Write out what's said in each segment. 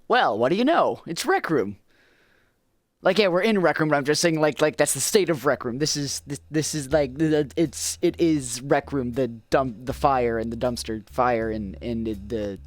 Well, what do you know? It's Rec Room. Like, yeah, we're in Rec Room, but I'm just saying, like that's the state of Rec Room. This is like it is Rec Room, the fire and the dumpster fire and the.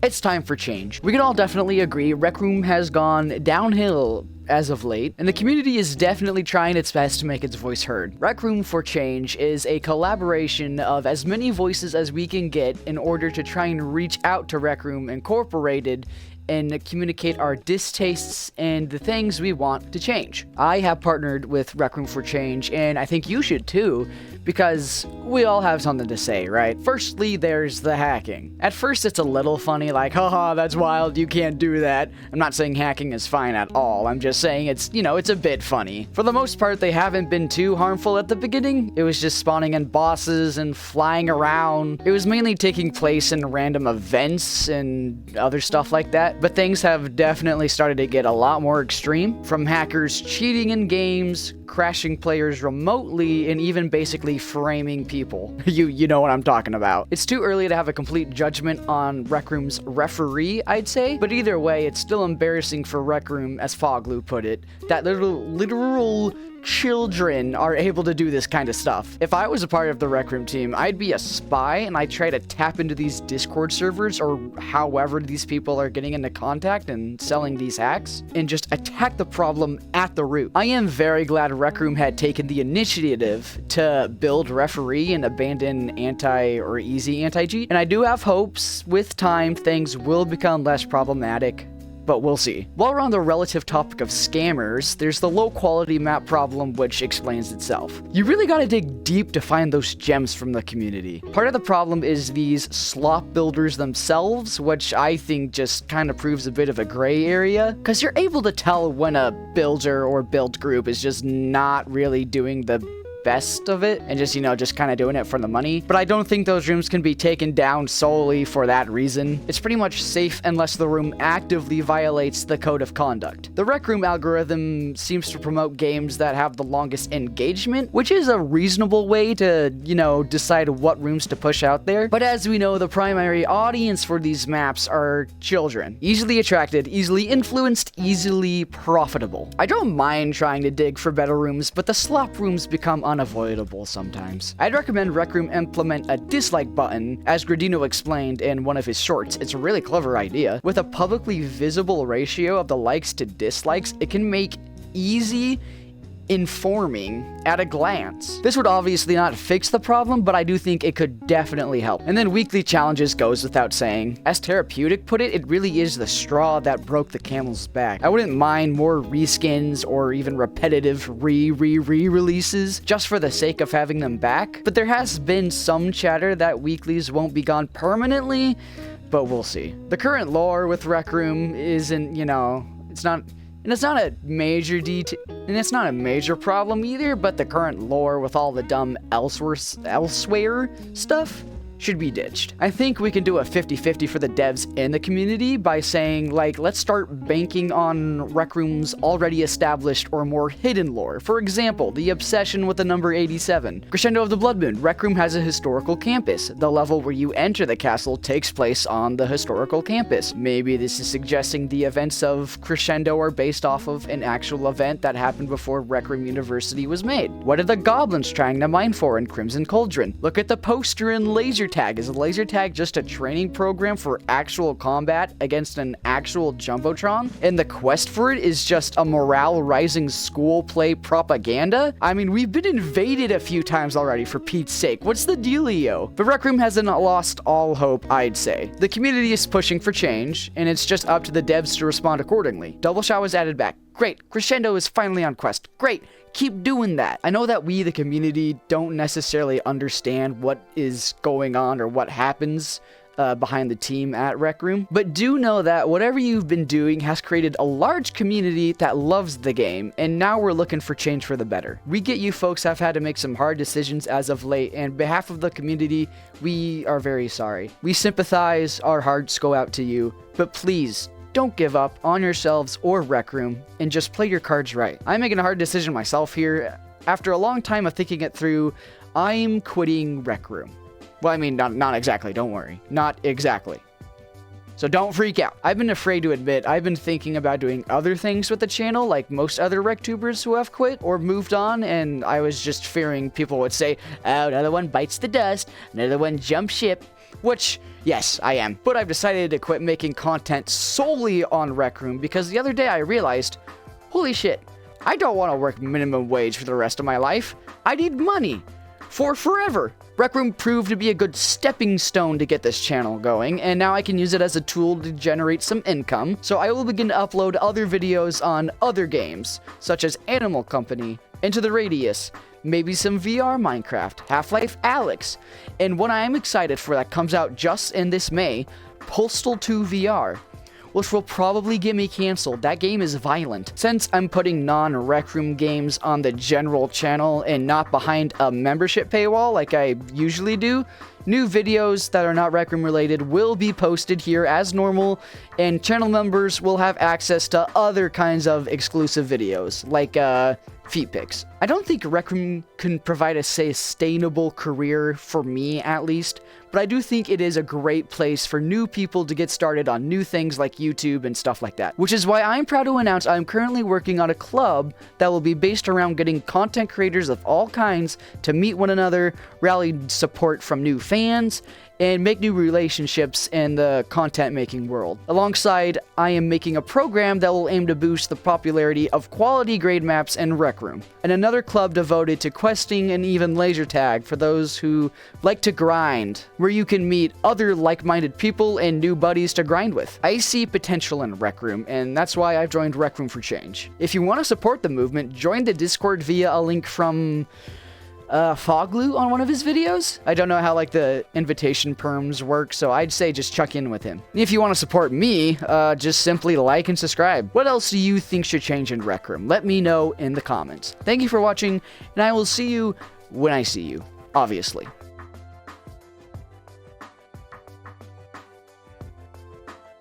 It's time for change. We can all definitely agree Rec Room has gone downhill as of late, and the community is definitely trying its best to make its voice heard. Rec Room for Change is a collaboration of as many voices as we can get in order to try and reach out to Rec Room Incorporated and communicate our distastes and the things we want to change. I have partnered with Rec Room for Change, and I think you should too, because we all have something to say, right? Firstly, there's the hacking. At first, it's a little funny, like, haha, that's wild, you can't do that. I'm not saying hacking is fine at all. I'm just saying it's, it's a bit funny. For the most part, they haven't been too harmful at the beginning. It was just spawning in bosses and flying around. It was mainly taking place in random events and other stuff like that. But things have definitely started to get a lot more extreme, from hackers cheating in games, crashing players remotely, and even basically framing people. You know what I'm talking about. It's too early to have a complete judgment on Rec Room's referee, I'd say, but either way, it's still embarrassing for Rec Room, as Foglu put it, that literal children are able to do this kind of stuff. If I was a part of the Rec Room team, I'd be a spy and I'd try to tap into these Discord servers or however these people are getting into contact and selling these hacks and just attack the problem at the root. I am very glad Rec Room had taken the initiative to build referee and abandon easy anti-cheat, and I do have hopes with time things will become less problematic, but we'll see. While we're on the relative topic of scammers, there's the low quality map problem, which explains itself. You really gotta dig deep to find those gems from the community. Part of the problem is these slop builders themselves, which I think just kind of proves a bit of a gray area, because you're able to tell when a builder or build group is just not really doing the best of it and just kind of doing it for the money. But I don't think those rooms can be taken down solely for that reason. It's pretty much safe unless the room actively violates the code of conduct. The Rec Room algorithm seems to promote games that have the longest engagement, which is a reasonable way to, decide what rooms to push out there. But as we know, the primary audience for these maps are children. Easily attracted, easily influenced, easily profitable. I don't mind trying to dig for better rooms, but the slop rooms become unavoidable sometimes. I'd recommend Rec Room implement a dislike button, as Gradino explained in one of his shorts. It's a really clever idea. With a publicly visible ratio of the likes to dislikes, it can make easy informing at a glance. This would obviously not fix the problem, but I do think it could definitely help. And then weekly challenges goes without saying. As Therapeutic put it, it really is the straw that broke the camel's back. I wouldn't mind more reskins or even repetitive re-releases just for the sake of having them back, but there has been some chatter that weeklies won't be gone permanently, but we'll see. The current lore with Rec Room isn't, it's not a major and it's not a major problem either, but the current lore with all the dumb elsewhere stuff should be ditched. I think we can do a 50-50 for the devs and the community by saying, let's start banking on Rec Room's already established or more hidden lore. For example, the obsession with the number 87. Crescendo of the Blood Moon. Rec Room has a historical campus. The level where you enter the castle takes place on the historical campus. Maybe this is suggesting the events of Crescendo are based off of an actual event that happened before Rec Room University was made. What are the goblins trying to mine for in Crimson Cauldron? Look at the poster in Laser Tag. Is a laser tag just a training program for actual combat against an actual Jumbotron? And the quest for it is just a morale-rising school play propaganda? I mean, we've been invaded a few times already, for Pete's sake. What's the dealio? The Rec Room hasn't lost all hope, I'd say. The community is pushing for change, and it's just up to the devs to respond accordingly. Double Shot was added back. Great. Crescendo is finally on quest. Great. Keep doing that. I know that we, the community, don't necessarily understand what is going on or what happens behind the team at Rec Room, but do know that whatever you've been doing has created a large community that loves the game, and now we're looking for change for the better. We get you folks have had to make some hard decisions as of late, and on behalf of the community, we are very sorry. We sympathize, our hearts go out to you, but please, don't give up on yourselves or Rec Room, and just play your cards right. I'm making a hard decision myself here. After a long time of thinking it through, I'm quitting Rec Room. Well, I mean, not exactly, don't worry. Not exactly. So don't freak out. I've been afraid to admit I've been thinking about doing other things with the channel, like most other RecTubers who have quit or moved on, and I was just fearing people would say, oh, another one bites the dust, another one jumps ship. Which, yes, I am. But I've decided to quit making content solely on Rec Room because the other day I realized, holy shit, I don't want to work minimum wage for the rest of my life. I need money. For forever. Rec Room proved to be a good stepping stone to get this channel going, and now I can use it as a tool to generate some income. So I will begin to upload other videos on other games, such as Animal Company, Into the Radius, maybe some VR Minecraft, Half-Life Alyx, and what I am excited for that comes out just in this May, Postal 2 VR, which will probably get me canceled. That game is violent. Since I'm putting non-Rec Room games on the general channel and not behind a membership paywall like I usually do, new videos that are not Rec Room related will be posted here as normal, and channel members will have access to other kinds of exclusive videos, like feet pics. I don't think Rec Room can provide a sustainable career, for me at least, but I do think it is a great place for new people to get started on new things like YouTube and stuff like that. Which is why I'm proud to announce I'm currently working on a club that will be based around getting content creators of all kinds to meet one another, rally support from new fans, and make new relationships in the content making world. Alongside, I am making a program that will aim to boost the popularity of quality grade maps in Rec Room, and another club devoted to questing and even laser tag for those who like to grind, where you can meet other like-minded people and new buddies to grind with. I see potential in Rec Room, and that's why I've joined Rec Room for Change. If you want to support the movement, join the Discord via a link from Foglu on one of his videos. I don't know how like the invitation perms work, so I'd say just check in with him. If you want to support me, just simply like and subscribe. What else do you think should change in Rec Room? Let me know in the comments. Thank you for watching, and I will see you when I see you, obviously.